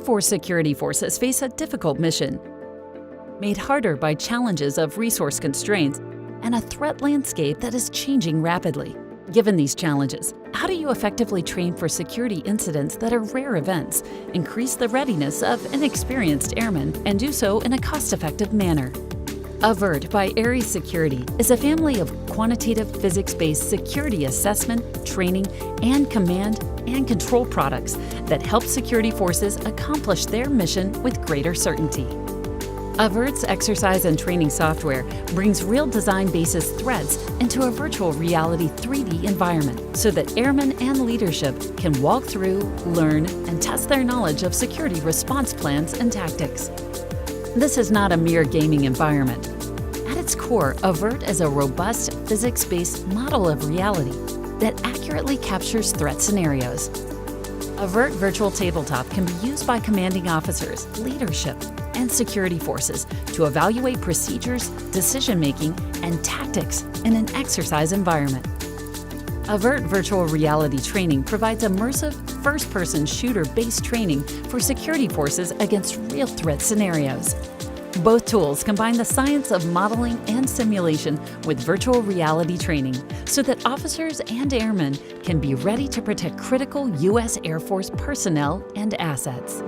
Force security forces face a difficult mission, made harder by challenges of resource constraints and a threat landscape that is changing rapidly. Given these challenges, how do you effectively train for security incidents that are rare events, increase the readiness of inexperienced airmen, and do so in a cost-effective manner? AVERT by Ares Security is a family of quantitative physics-based security assessment, training, and command and control products that help security forces accomplish their mission with greater certainty. AVERT's exercise and training software brings real design-basis threats into a virtual reality 3D environment so that airmen and leadership can walk through, learn, and test their knowledge of security response plans and tactics. This is not a mere gaming environment. At its core, AVERT is a robust, physics-based model of reality that accurately captures threat scenarios. AVERT Virtual Tabletop can be used by commanding officers, leadership, and security forces to evaluate procedures, decision-making, and tactics in an exercise environment. AVERT Virtual Reality Training provides immersive, first-person shooter-based training for security forces against real threat scenarios. Both tools combine the science of modeling and simulation with virtual reality training so that officers and airmen can be ready to protect critical U.S. Air Force personnel and assets.